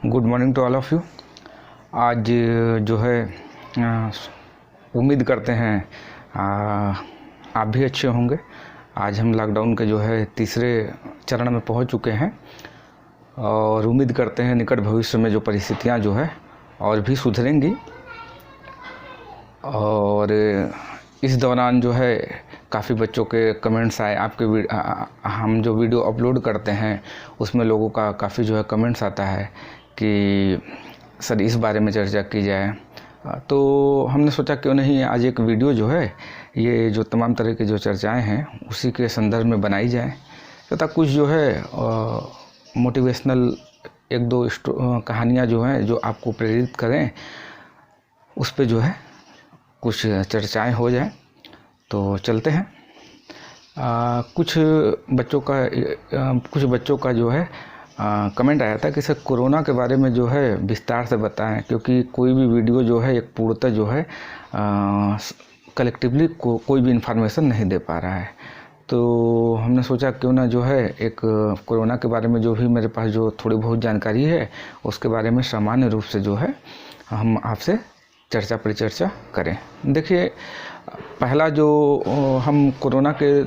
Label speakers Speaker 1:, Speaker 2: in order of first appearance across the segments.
Speaker 1: Good morning to all of you. आज जो है उम्मीद करते हैं आप भी अच्छे होंगे। आज हम लॉकडाउन के जो है तीसरे चरण में पहुंच चुके हैं और उम्मीद करते हैं निकट भविष्य में जो परिस्थितियां जो है और भी सुधरेंगी। और इस दौरान जो है काफ़ी बच्चों के कमेंट्स आए। आपके हम जो वीडियो अपलोड करते हैं उसमें लोगों का काफ़ी जो है कमेंट्स आता है कि सर इस बारे में चर्चा की जाए। तो हमने सोचा क्यों नहीं आज एक वीडियो जो है ये जो तमाम तरह की जो चर्चाएं हैं उसी के संदर्भ में बनाई जाए तथा कुछ जो है मोटिवेशनल एक दो कहानियाँ जो हैं जो आपको प्रेरित करें उस पे जो है कुछ चर्चाएं हो जाए। तो चलते हैं। कुछ बच्चों का जो है कमेंट आया था कि सर कोरोना के बारे में जो है विस्तार से बताएं, क्योंकि कोई भी वीडियो जो है एक पूर्णतः जो है कलेक्टिवली कोई भी इन्फॉर्मेशन नहीं दे पा रहा है। तो हमने सोचा क्यों ना जो है एक कोरोना के बारे में जो भी मेरे पास जो थोड़ी बहुत जानकारी है उसके बारे में सामान्य रूप से जो है हम आपसे चर्चा परिचर्चा करें। देखिए, पहला जो हम कोरोना के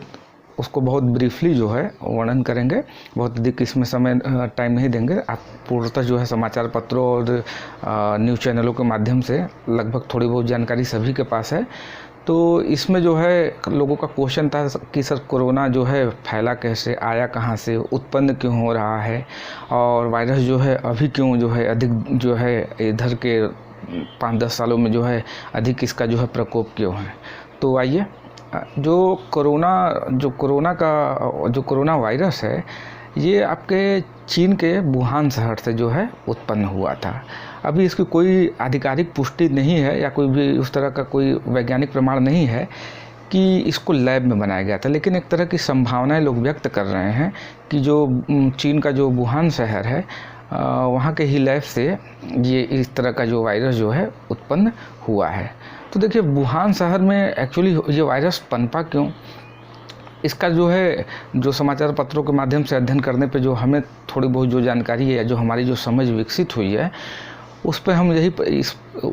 Speaker 1: उसको बहुत ब्रीफली जो है वर्णन करेंगे, बहुत अधिक इसमें समय टाइम नहीं देंगे। आप पूर्णतः जो है समाचार पत्रों और न्यूज़ चैनलों के माध्यम से लगभग थोड़ी बहुत जानकारी सभी के पास है। तो इसमें जो है लोगों का क्वेश्चन था कि सर कोरोना जो है फैला कैसे, आया कहाँ से, उत्पन्न क्यों हो रहा है और वायरस जो है अभी क्यों जो है अधिक जो है इधर के 5-10 सालों में जो है अधिक इसका जो है प्रकोप क्यों है। तो आइए, जो कोरोना वायरस है ये आपके चीन के वुहान शहर से जो है उत्पन्न हुआ था। अभी इसकी कोई आधिकारिक पुष्टि नहीं है या कोई भी उस तरह का कोई वैज्ञानिक प्रमाण नहीं है कि इसको लैब में बनाया गया था, लेकिन एक तरह की संभावनाएं लोग व्यक्त कर रहे हैं कि जो चीन का जो वुहान शहर है वहाँ के ही लैब से ये इस तरह का जो वायरस जो है उत्पन्न हुआ है। तो देखिए, वुहान शहर में एक्चुअली ये वायरस पनपा क्यों, इसका जो है जो समाचार पत्रों के माध्यम से अध्ययन करने पे जो हमें थोड़ी बहुत जो जानकारी है, जो हमारी जो समझ विकसित हुई है उस पे हम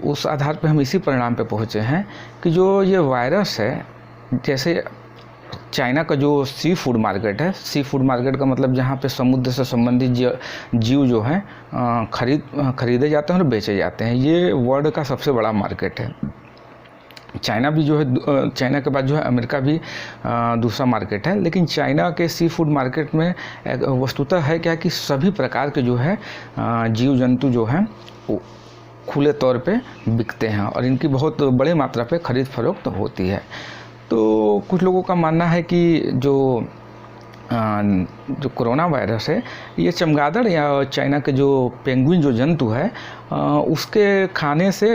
Speaker 1: उस आधार पे हम इसी परिणाम पे पहुँचे हैं कि जो ये वायरस है, जैसे चाइना का जो सी फूड मार्केट है, सी फूड मार्केट का मतलब जहाँ पे समुद्र से संबंधित जीव जो हैं खरीदे जाते हैं और बेचे जाते हैं, ये वर्ल्ड का सबसे बड़ा मार्केट है। चाइना भी जो है, चाइना के बाद जो है अमेरिका भी दूसरा मार्केट है। लेकिन चाइना के सी फूड मार्केट में वस्तुतः है क्या कि सभी प्रकार के जो है जीव जंतु जो हैं खुले तौर पे बिकते हैं और इनकी बहुत बड़ी मात्रा पे खरीद फरोख्त होती है। तो कुछ लोगों का मानना है कि जो कोरोना वायरस है ये चमगादड़ या चाइना के जो पेंगुइन जो जंतु है उसके खाने से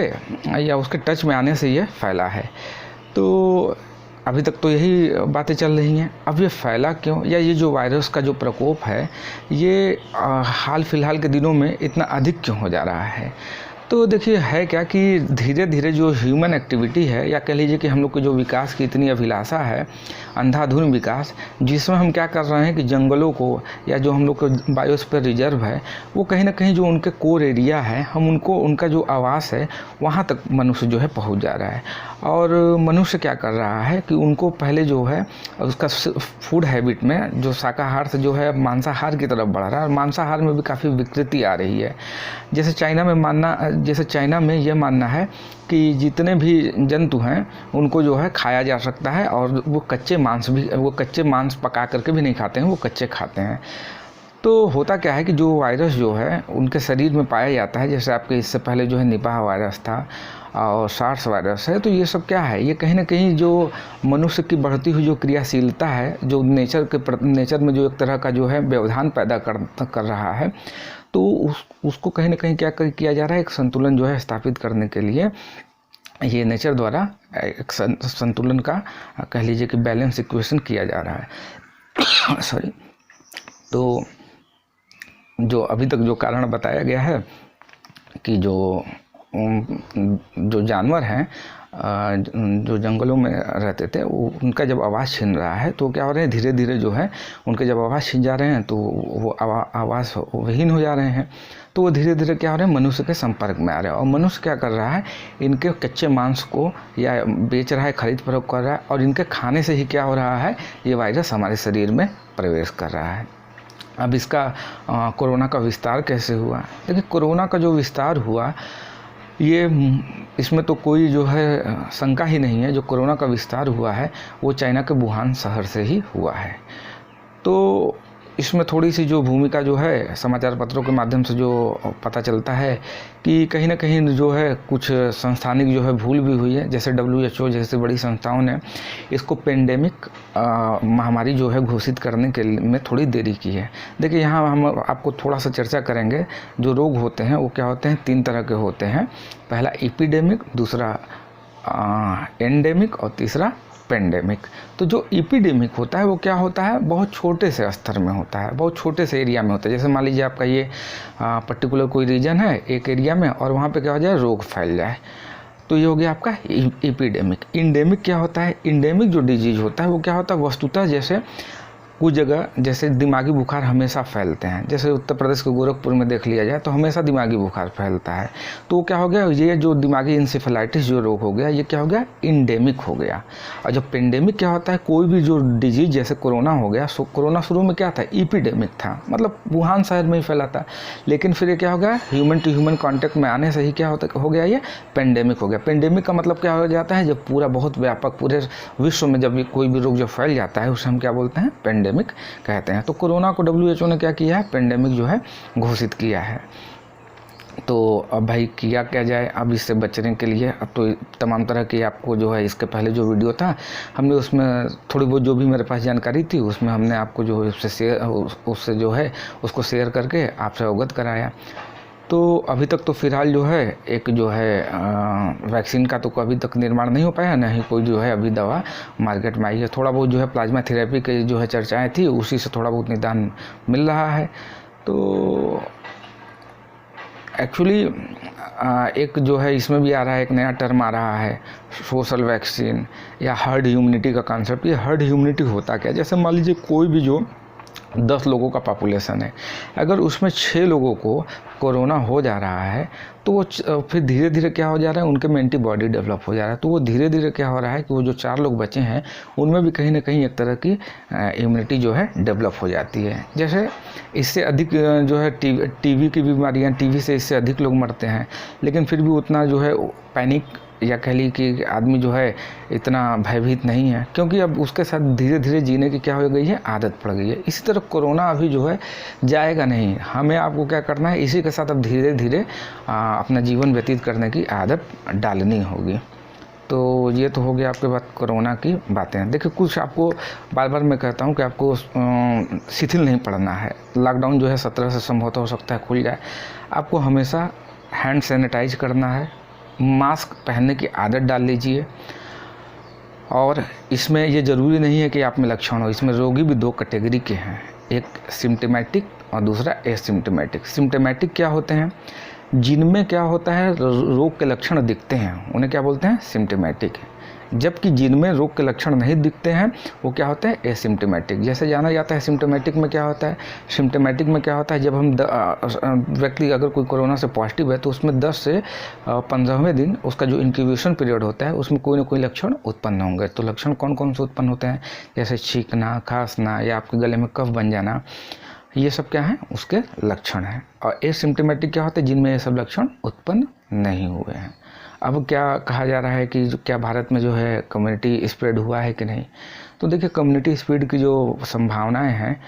Speaker 1: या उसके टच में आने से ये फैला है। तो अभी तक तो यही बातें चल रही हैं। अब ये फैला क्यों, या ये जो वायरस का जो प्रकोप है ये हाल फिलहाल के दिनों में इतना अधिक क्यों हो जा रहा है। तो देखिए, है क्या कि धीरे धीरे जो ह्यूमन एक्टिविटी है, या कह लीजिए कि हम लोग की जो विकास की इतनी अभिलाषा है, अंधाधुंध विकास, जिसमें हम क्या कर रहे हैं कि जंगलों को या जो हम लोग का बायोस्फीयर रिजर्व है वो कहीं ना कहीं जो उनके कोर एरिया है, हम उनका जो आवास है वहाँ तक मनुष्य जो है पहुँच जा रहा है। और मनुष्य क्या कर रहा है कि उनको पहले जो है उसका फूड हैबिट में जो शाकाहार से जो है मांसाहार की तरफ बढ़ रहा है और मांसाहार में भी काफ़ी विकृति आ रही है। जैसे चाइना में ये मानना है कि जितने भी जंतु हैं उनको जो है खाया जा सकता है और वो कच्चे मांस पका करके भी नहीं खाते हैं, वो कच्चे खाते हैं। तो होता क्या है कि जो वायरस जो है उनके शरीर में पाया जाता है, जैसे आपके इससे पहले जो है निपाह वायरस था और सार्स वायरस है, तो ये सब क्या है, ये कहीं ना कहीं जो मनुष्य की बढ़ती हुई जो क्रियाशीलता है, जो नेचर में जो एक तरह का जो है व्यवधान पैदा कर रहा है, तो उसको कहीं ना कहीं क्या किया जा रहा है, एक संतुलन जो है स्थापित करने के लिए ये नेचर द्वारा एक संतुलन का कह लीजिए कि बैलेंस इक्वेशन किया जा रहा है। सॉरी। तो जो अभी तक जो कारण बताया गया है कि जो जानवर हैं जो जंगलों में रहते थे उनका जब आवाज़ छीन रहा है तो क्या हो रहे हैं, धीरे धीरे जो है उनके जब आवाज़ छीन जा रहे हैं तो वो आवाज़ विहीन हो जा रहे हैं। तो वो धीरे धीरे क्या हो रहे हैं, मनुष्य के संपर्क में आ रहे हैं। और मनुष्य क्या कर रहा है, इनके कच्चे मांस को या बेच रहा है, खरीद फरोख्त कर रहा है, और इनके खाने से ही क्या हो रहा है, ये वायरस हमारे शरीर में प्रवेश कर रहा है। अब इसका कोरोना का विस्तार कैसे हुआ? देखिए, कोरोना का जो विस्तार हुआ ये इसमें तो कोई जो है शंका ही नहीं है। जो कोरोना का विस्तार हुआ है वो चाइना के वुहान शहर से ही हुआ है। तो इसमें थोड़ी सी जो भूमिका जो है समाचार पत्रों के माध्यम से जो पता चलता है कि कहीं ना कहीं जो है कुछ संस्थानिक जो है भूल भी हुई है। जैसे WHO जैसे बड़ी संस्थाओं ने इसको पेंडेमिक महामारी जो है घोषित करने के में थोड़ी देरी की है। देखिए, यहाँ हम आपको थोड़ा सा चर्चा करेंगे। जो रोग होते हैं वो क्या होते हैं, 3 तरह के होते हैं। पहला एपिडेमिक, दूसरा एंडेमिक और तीसरा पेंडेमिक। तो जो एपिडेमिक होता है वो क्या होता है, बहुत छोटे से स्तर में होता है, बहुत छोटे से एरिया में होता है। जैसे मान लीजिए आपका ये पर्टिकुलर कोई रीजन है एक एरिया में, और वहाँ पे क्या हो जाए, रोग फैल जाए, तो ये हो गया आपका एपिडेमिक। इंडेमिक क्या होता है, इंडेमिक जो डिजीज होता है वो क्या होता है, वस्तुतः जैसे कुछ जगह जैसे दिमागी बुखार हमेशा फैलते हैं। जैसे उत्तर प्रदेश के गोरखपुर में देख लिया जाए तो हमेशा दिमागी बुखार फैलता है। तो क्या हो गया, ये जो दिमागी इंसेफेलाइटिस जो रोग हो गया, ये क्या हो गया, इंडेमिक हो गया। और जब पेंडेमिक क्या होता है, कोई भी जो डिजीज जैसे कोरोना हो गया, कोरोना शुरू में क्या था, एपिडेमिक था, मतलब वुहान शहर में ही फैला था। लेकिन फिर ये क्या हो गया, ह्यूमन टू ह्यूमन कॉन्टैक्ट में आने से ही क्या हो गया, ये पेंडेमिक हो गया। पेंडेमिक का मतलब क्या हो जाता है, जब पूरा बहुत व्यापक पूरे विश्व में जब कोई भी रोग जब फैल जाता है उसे हम क्या बोलते हैं, पेंडेमिक कहते हैं। तो कोरोना को WHO ने क्या किया है, पेंडेमिक जो है घोषित किया है। तो अब भाई किया क्या जाए, अब इससे बचने के लिए अब तो तमाम तरह की आपको जो है, इसके पहले जो वीडियो था हमने उसमें थोड़ी बहुत जो भी मेरे पास जानकारी थी उसमें हमने आपको जो है उससे जो है उसको शेयर करके आपसे अवगत कराया। तो अभी तक तो फ़िलहाल जो है एक जो है वैक्सीन का तो अभी तक निर्माण नहीं हो पाया, ना ही कोई जो है अभी दवा मार्केट में आई है। थोड़ा बहुत जो है प्लाज्मा थेरेपी की जो है चर्चाएं थी, उसी से थोड़ा बहुत निदान मिल रहा है। तो एक्चुअली एक जो है इसमें भी आ रहा है, एक नया टर्म आ रहा है, सोशल वैक्सीन या हर्ड इम्यूनिटी का कॉन्सेप्ट। ये हर्ड इम्यूनिटी होता क्या, जैसे मान लीजिए कोई भी जो 10 लोगों का पॉपुलेशन है, अगर उसमें 6 लोगों को कोरोना हो जा रहा है तो वो फिर धीरे धीरे क्या हो जा रहा है, उनके में एंटीबॉडी डेवलप हो जा रहा है। तो वो धीरे धीरे क्या हो रहा है कि वो जो 4 लोग बचे हैं उनमें भी कहीं ना कहीं एक तरह की इम्यूनिटी जो है डेवलप हो जाती है। जैसे इससे अधिक जो है टीवी की बीमारियाँ, टीवी से इससे अधिक लोग मरते हैं, लेकिन फिर भी उतना जो है पैनिक या कह ली कि आदमी जो है इतना भयभीत नहीं है, क्योंकि अब उसके साथ धीरे धीरे जीने की क्या हो गई है, आदत पड़ गई है। इसी तरह कोरोना अभी जो है जाएगा नहीं, हमें आपको क्या करना है, इसी के साथ अब धीरे धीरे अपना जीवन व्यतीत करने की आदत डालनी होगी। तो ये तो हो गया आपके बात कोरोना की बातें। देखिए, कुछ आपको बार बार मैं कहता हूँ कि आपको शिथिल नहीं पड़ना है। लॉकडाउन जो है 17 से संभवतः हो सकता है खुल जाए। आपको हमेशा हैंड सैनिटाइज करना है, मास्क पहनने की आदत डाल लीजिए। और इसमें ये ज़रूरी नहीं है कि आप में लक्षण हो, इसमें रोगी भी 2 कैटेगरी के हैं, एक सिम्टोमेटिक और दूसरा एसिम्टोमेटिक। सिम्टोमेटिक क्या होते हैं, जिनमें क्या होता है रोग के लक्षण दिखते हैं उन्हें क्या बोलते हैं, सिम्टोमेटिक। जबकि जिनमें रोग के लक्षण नहीं दिखते हैं वो क्या होता है, एसिम्टोमेटिक। जैसे जाना जाता है सिम्टोमेटिक में क्या होता है, सिम्टोमेटिक में क्या होता है, जब हम व्यक्ति अगर कोई कोरोना से पॉजिटिव है तो उसमें 10 से 15वें दिन उसका जो इंक्यूबेशन पीरियड होता है उसमें कोई ना कोई लक्षण उत्पन्न होंगे। तो लक्षण कौन कौन से उत्पन्न होते हैं, जैसे छींकना, खांसना या आपके गले में कफ बन जाना, ये सब क्या है, उसके लक्षण हैं। और एसिम्टोमेटिक क्या होते हैं, जिनमें ये सब लक्षण उत्पन्न नहीं हुए हैं। अब क्या कहा जा रहा है कि क्या भारत में जो है कम्युनिटी स्प्रेड हुआ है कि नहीं, तो देखिए कम्युनिटी स्प्रेड की जो संभावनाएं हैं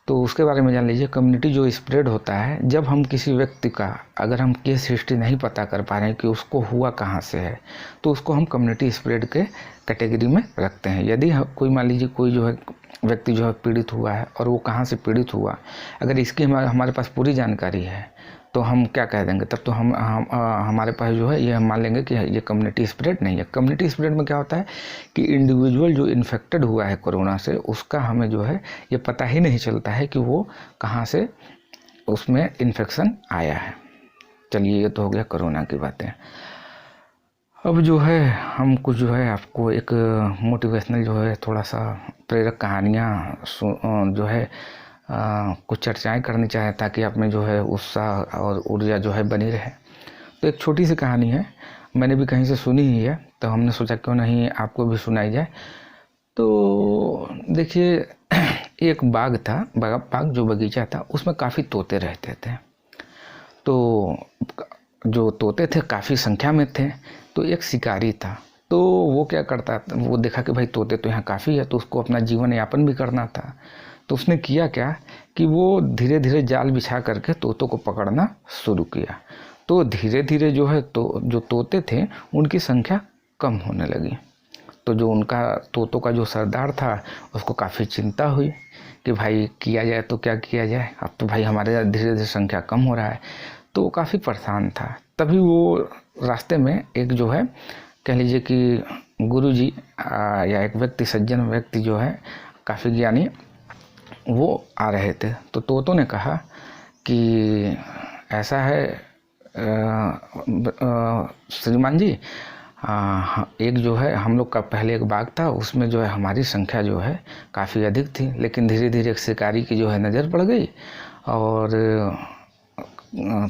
Speaker 1: तो उसके बारे में जान लीजिए। कम्युनिटी जो स्प्रेड होता है जब हम किसी व्यक्ति का अगर हम केस हिस्ट्री नहीं पता कर पा रहे हैं कि उसको हुआ कहाँ से है, तो उसको हम कम्युनिटी स्प्रेड के कैटेगरी में रखते हैं। यदि कोई मान लीजिए कोई जो है व्यक्ति जो है पीड़ित हुआ है और वो कहाँ से पीड़ित हुआ, अगर इसकी हमारे पास पूरी जानकारी है तो हम क्या कह देंगे, तब तो हम हमारे पास जो है ये हम मान लेंगे कि ये कम्युनिटी स्प्रेड नहीं है। कम्युनिटी स्प्रेड में क्या होता है कि इंडिविजुअल जो इन्फेक्टेड हुआ है कोरोना से, उसका हमें जो है ये पता ही नहीं चलता है कि वो कहाँ से उसमें इन्फेक्शन आया है। चलिए, ये तो हो गया कोरोना की बातें। अब जो है हम कुछ जो है आपको एक मोटिवेशनल जो है थोड़ा सा प्रेरक कहानियाँ जो है कुछ चर्चाएं करनी चाहें ताकि आप में जो है उत्साह और ऊर्जा जो है बनी रहे। तो एक छोटी सी कहानी है, मैंने भी कहीं से सुनी ही है, तो हमने सोचा क्यों नहीं आपको भी सुनाई जाए। तो देखिए एक बाग था, बाग जो बगीचा था उसमें काफ़ी तोते रहते थे। तो जो तोते थे काफ़ी संख्या में थे। तो एक शिकारी था, तो वो क्या करता था, वो देखा कि भाई तोते तो यहाँ काफ़ी है, तो उसको अपना जीवन यापन भी करना था। तो उसने किया क्या कि वो धीरे धीरे जाल बिछा करके तोतों को पकड़ना शुरू किया। तो धीरे धीरे जो है तो जो तोते थे उनकी संख्या कम होने लगी। तो जो उनका तोतों का जो सरदार था उसको काफ़ी चिंता हुई कि भाई किया जाए तो क्या किया जाए, अब तो भाई हमारे धीरे धीरे संख्या कम हो रहा है। तो वो काफ़ी परेशान था। तभी वो रास्ते में एक जो है कह लीजिए कि गुरुजी या एक व्यक्ति, सज्जन व्यक्ति जो है काफ़ी ज्ञानी, वो आ रहे थे। तो तोतों ने कहा कि ऐसा है श्रीमान जी, एक जो है हम लोग का पहले एक बाग था, उसमें जो है हमारी संख्या जो है काफ़ी अधिक थी, लेकिन धीरे धीरे एक शिकारी की जो है नज़र पड़ गई, और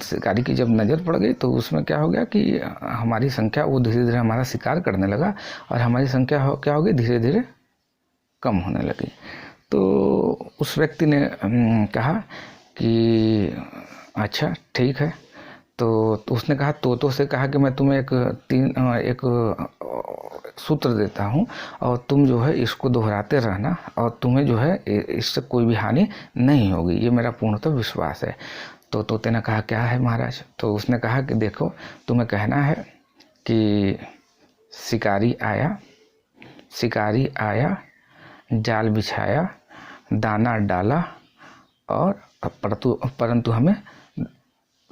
Speaker 1: शिकारी की जब नज़र पड़ गई तो उसमें क्या हो गया कि हमारी संख्या, वो धीरे धीरे हमारा शिकार करने लगा और हमारी संख्या क्या हो गई, धीरे धीरे कम होने लगी। तो उस व्यक्ति ने कहा कि अच्छा ठीक है। तो उसने कहा, तोतों से कहा कि मैं तुम्हें एक सूत्र देता हूँ और तुम जो है इसको दोहराते रहना और तुम्हें जो है इससे कोई भी हानि नहीं होगी, ये मेरा पूर्णतः विश्वास है। तो तोते ने कहा क्या है महाराज? तो उसने कहा कि देखो, तुम्हें कहना है कि शिकारी आया, जाल बिछाया, दाना डाला और परंतु हमें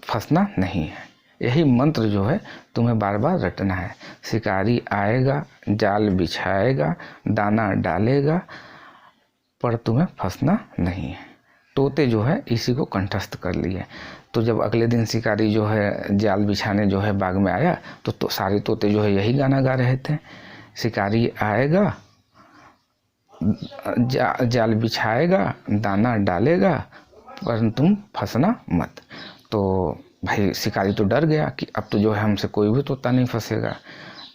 Speaker 1: फंसना नहीं है। यही मंत्र जो है तुम्हें बार बार रटना है। शिकारी आएगा, जाल बिछाएगा, दाना डालेगा, पर तुम्हें फंसना नहीं है। तोते जो है इसी को कंठस्थ कर लिए। तो जब अगले दिन शिकारी जो है जाल बिछाने जो है बाग में आया तो सारे तोते जो है यही गाना गा रहे थे, शिकारी आएगा, जाल बिछाएगा, दाना डालेगा, पर तुम फंसना मत। तो भाई शिकारी तो डर गया कि अब तो जो है हमसे कोई भी तोता नहीं फंसेगा।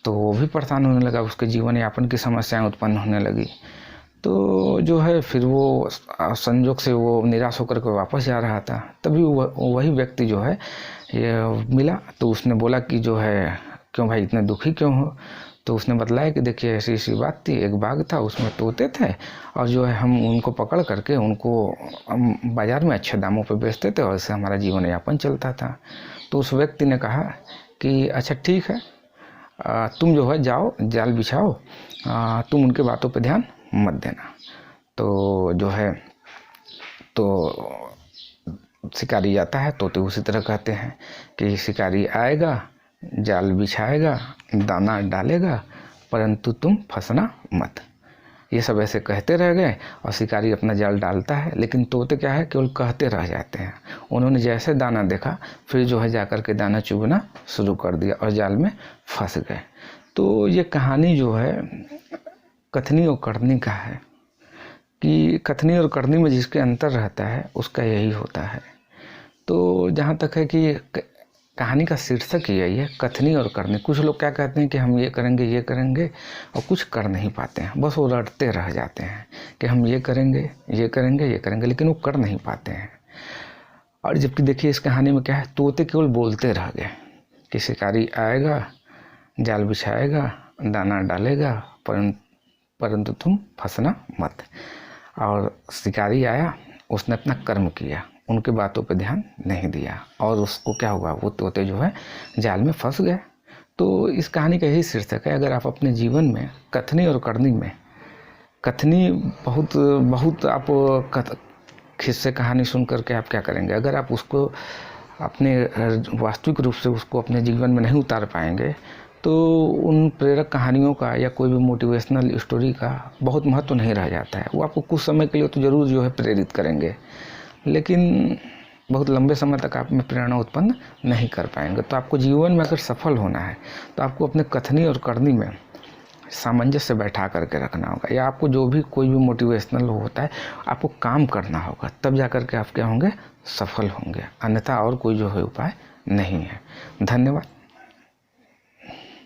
Speaker 1: तो वो भी परेशान होने लगा, उसके जीवन यापन की समस्याएं उत्पन्न होने लगी। तो जो है फिर वो संजोग से वो निराश होकर के वापस जा रहा था। तभी वही व्यक्ति जो है ये मिला। तो उसने बोला कि जो है क्यों भाई इतने दुखी क्यों हो? तो उसने बतलाया कि देखिए ऐसी ऐसी बात थी, एक बाग था उसमें तोते थे और जो है हम उनको पकड़ करके उनको बाज़ार में अच्छे दामों पे बेचते थे और इससे हमारा जीवन यापन चलता था। तो उस व्यक्ति ने कहा कि अच्छा ठीक है, तुम जो है जाओ जाल बिछाओ, तुम उनके बातों पे ध्यान मत देना। तो जो है तो शिकारी आता है, तोते उसी तरह कहते हैं कि शिकारी आएगा, जाल बिछाएगा, दाना डालेगा, परंतु तुम फंसना मत। ये सब ऐसे कहते रह गए और शिकारी अपना जाल डालता है, लेकिन तोते क्या है केवल कहते रह जाते हैं। उन्होंने जैसे दाना देखा फिर जो है जाकर के दाना चुगना शुरू कर दिया और जाल में फंस गए। तो ये कहानी जो है कथनी और करनी का है कि कथनी और करनी में जिसके अंतर रहता है उसका यही होता है। तो जहाँ तक है कि कहानी का शीर्षक ही है कथनी और करनी। कुछ लोग क्या कहते हैं कि हम ये करेंगे और कुछ कर नहीं पाते हैं, बस वो रटते रह जाते हैं कि हम ये करेंगे, लेकिन वो कर नहीं पाते हैं। और जबकि देखिए इस कहानी में क्या है, तोते केवल बोलते रह गए कि शिकारी आएगा, जाल बिछाएगा, दाना डालेगा, परंतु तुम फंसना मत। और शिकारी आया, उसने अपना कर्म किया, उनके बातों पे ध्यान नहीं दिया और उसको क्या हुआ, वो तोते जो है जाल में फंस गए। तो इस कहानी का यही शीर्षक है। अगर आप अपने जीवन में कथनी और करनी में, कथनी बहुत आप किस्से कहानी सुन करके आप क्या करेंगे, अगर आप उसको अपने वास्तविक रूप से उसको अपने जीवन में नहीं उतार पाएंगे तो उन प्रेरक कहानियों का या कोई भी मोटिवेशनल स्टोरी का बहुत महत्व नहीं रह जाता है। वो आपको कुछ समय के लिए तो ज़रूर जो है प्रेरित करेंगे, लेकिन बहुत लंबे समय तक आप में प्रेरणा उत्पन्न नहीं कर पाएंगे। तो आपको जीवन में अगर सफल होना है तो आपको अपने कथनी और करनी में सामंजस्य बैठा करके रखना होगा, या आपको जो भी कोई भी मोटिवेशनल होता है आपको काम करना होगा, तब जा कर के आप क्या होंगे, सफल होंगे। अन्यथा और कोई जो है उपाय नहीं है। धन्यवाद।